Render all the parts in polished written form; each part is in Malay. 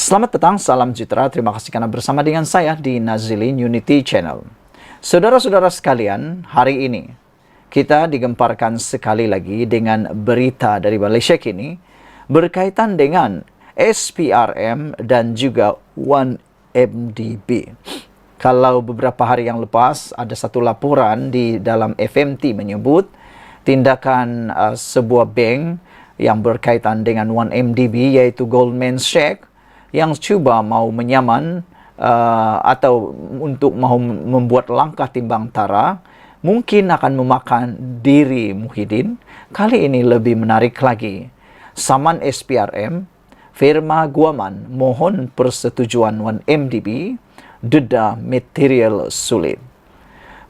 Selamat petang, salam sejahtera. Terima kasih karena bersama dengan saya di Nazilin Unity Channel. Saudara-saudara sekalian, hari ini kita digemparkan sekali lagi dengan berita dari Malaysia kini berkaitan dengan SPRM dan juga 1MDB. Kalau beberapa hari yang lepas ada satu laporan di dalam FMT menyebut tindakan sebuah bank yang berkaitan dengan 1MDB yaitu Goldman Sachs yang cuba mau menyaman atau untuk mau membuat langkah timbang tara, mungkin akan memakan diri Muhyiddin. Kali ini lebih menarik lagi. Saman SPRM, firma Guaman mohon persetujuan 1MDB, deda material sulit.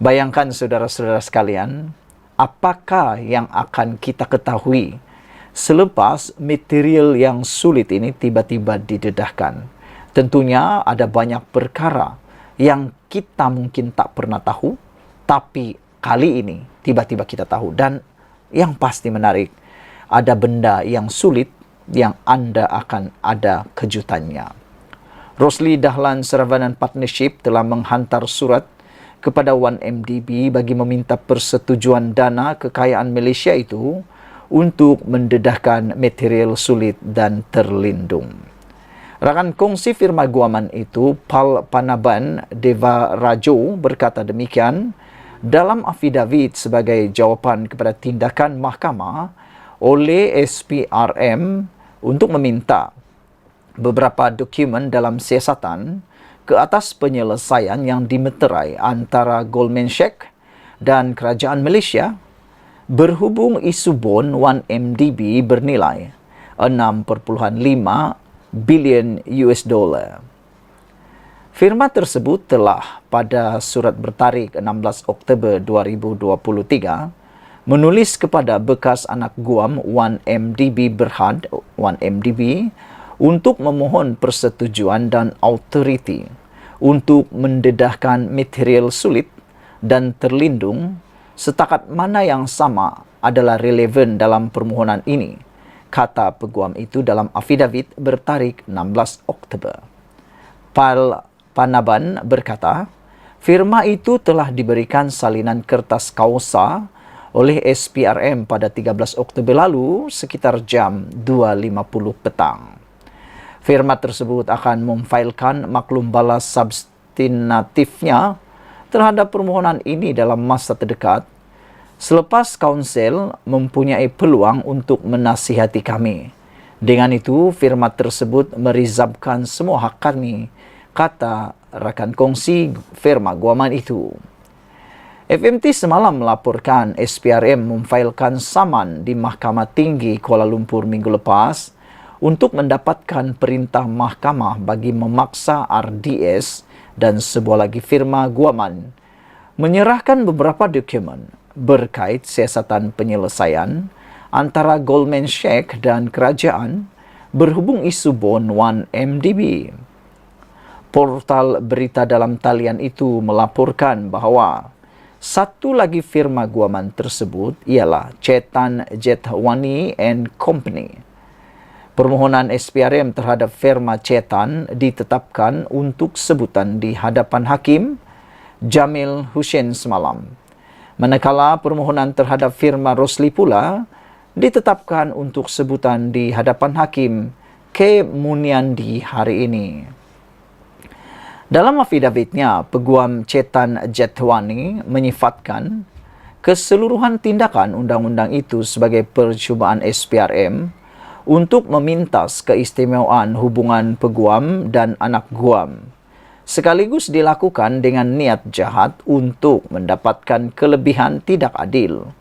Bayangkan saudara-saudara sekalian, apakah yang akan kita ketahui selepas material yang sulit ini tiba-tiba didedahkan? Tentunya ada banyak perkara yang kita mungkin tak pernah tahu, tapi kali ini tiba-tiba kita tahu. Dan yang pasti menarik, ada benda yang sulit yang Anda akan ada kejutannya. Rosli Dahlan Saravanan Partnership telah menghantar surat kepada 1MDB bagi meminta persetujuan dana kekayaan Malaysia itu untuk mendedahkan material sulit dan terlindung. Rakan kongsi firma Guaman itu, Pal Panaban Deva Rajo, berkata demikian dalam afidavit sebagai jawapan kepada tindakan mahkamah oleh SPRM untuk meminta beberapa dokumen dalam siasatan ke atas penyelesaian yang dimeterai antara Goldman Sachs dan Kerajaan Malaysia berhubung isu bon 1MDB bernilai 6.5 bilion US dollar. Firma tersebut telah pada surat bertarikh 16 Oktober 2023 menulis kepada bekas anak Guam 1MDB Berhad 1MDB untuk memohon persetujuan dan autoriti untuk mendedahkan material sulit dan terlindung setakat mana yang sama adalah relevan dalam permohonan ini, kata peguam itu dalam afidavit bertarikh 16 Oktober. Pal Panaban berkata, firma itu telah diberikan salinan kertas kausa oleh SPRM pada 13 Oktober lalu sekitar jam 2.50 petang. Firma tersebut akan memfailkan maklum balas substantifnya terhadap permohonan ini dalam masa terdekat selepas kaunsel mempunyai peluang untuk menasihati kami. Dengan itu, firma tersebut merizabkan semua hak kami, kata rakan kongsi firma Guaman itu. FMT semalam melaporkan SPRM memfailkan saman di Mahkamah Tinggi Kuala Lumpur minggu lepas untuk mendapatkan perintah mahkamah bagi memaksa RDS dan sebuah lagi firma Guaman menyerahkan beberapa dokumen berkait siasatan penyelesaian antara Goldman Sachs dan kerajaan berhubung isu bon 1MDB. Portal berita dalam talian itu melaporkan bahawa satu lagi firma Guaman tersebut ialah Chetan Jethwani and Company. Permohonan SPRM terhadap firma Chetan ditetapkan untuk sebutan di hadapan Hakim Jamil Hussein semalam. Manakala permohonan terhadap firma Rosli pula ditetapkan untuk sebutan di hadapan Hakim K. Muniandi hari ini. Dalam afidavitnya, peguam Chetan Jethwani menyifatkan keseluruhan tindakan undang-undang itu sebagai percubaan SPRM untuk memintas keistimewaan hubungan peguam dan anak guam, sekaligus dilakukan dengan niat jahat untuk mendapatkan kelebihan tidak adil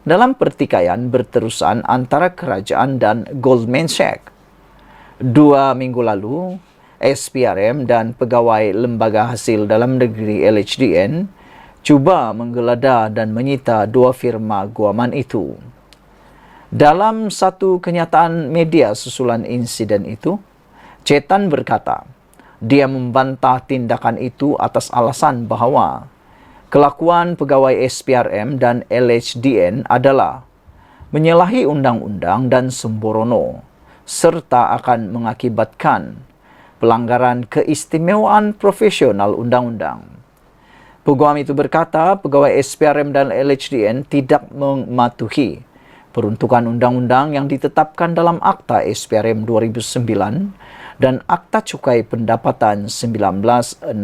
dalam pertikaian berterusan antara kerajaan dan Goldman Sachs. 2 minggu lalu, SPRM dan pegawai Lembaga Hasil Dalam Negeri LHDN cuba menggeledah dan menyita 2 firma Guaman itu. Dalam satu kenyataan media susulan insiden itu, Chetan berkata, dia membantah tindakan itu atas alasan bahawa kelakuan pegawai SPRM dan LHDN adalah menyalahi undang-undang dan sembrono serta akan mengakibatkan pelanggaran keistimewaan profesional undang-undang. Peguam itu berkata, pegawai SPRM dan LHDN tidak mematuhi peruntukan undang-undang yang ditetapkan dalam Akta SPRM 2009 dan Akta Cukai Pendapatan 1967.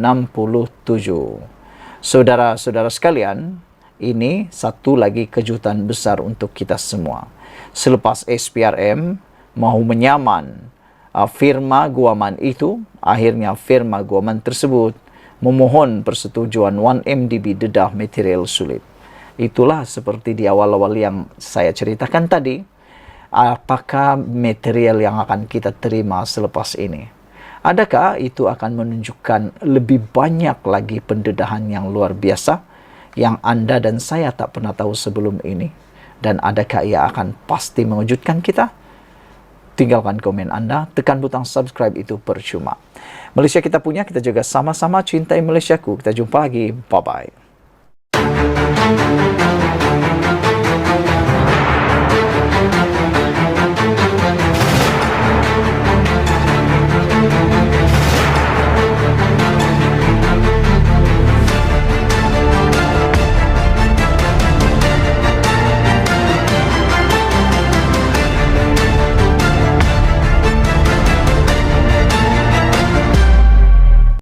Saudara-saudara sekalian, ini satu lagi kejutan besar untuk kita semua. Selepas SPRM mahu menyaman firma guaman itu, akhirnya firma guaman tersebut memohon persetujuan 1MDB dedah material sulit. Itulah seperti di awal-awal yang saya ceritakan tadi. Apakah material yang akan kita terima selepas ini? Adakah itu akan menunjukkan lebih banyak lagi pendedahan yang luar biasa yang Anda dan saya tak pernah tahu sebelum ini? Dan adakah ia akan pasti mengejutkan kita? Tinggalkan komen Anda, tekan butang subscribe itu percuma. Malaysia kita punya, kita juga sama-sama cintai Malaysiaku. Kita jumpa lagi. Bye-bye.